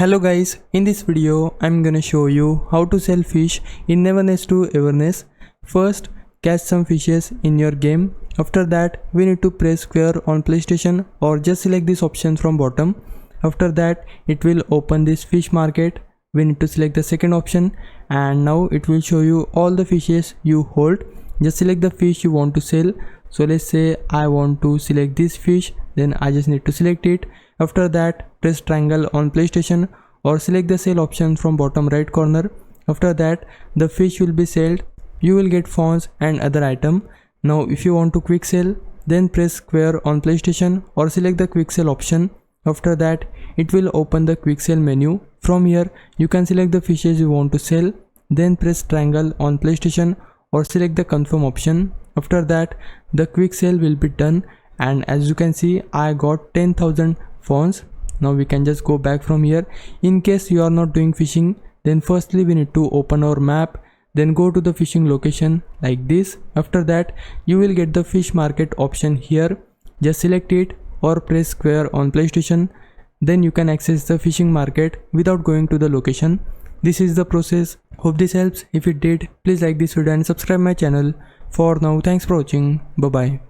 Hello guys, in this video I'm gonna show you how to sell fish in Neverness to Everness. First, catch some fishes in your game. After that, we need to press square on PlayStation or just select this option from bottom. After that, it will open this fish market. We need to select the second option and now it will show you all the fishes you hold. Just select the fish you want to sell. So let's say I want to select this fish, then I just need to select it. After that, press triangle on PlayStation or select the sell option from bottom right corner. After that, the fish will be sold. You will get fonts and other item. Now if you want to quick sell, then press square on PlayStation or select the quick sell option. After that, it will open the quick sell menu. From here, you can select the fishes you want to sell. Then press triangle on PlayStation or select the confirm option. After that, the quick sell will be done, and as you can see, I got 10,000 fonts. Now we can just go back from here. In case you are not doing fishing, then firstly we need to open our map, then go to the fishing location like this. After that, you will get the fish market option here. Just select it or press square on PlayStation. Then you can access the fishing market without going to the location. This is the process. Hope this helps. If it did, please like this video and subscribe my channel. For now, thanks for watching. Bye bye.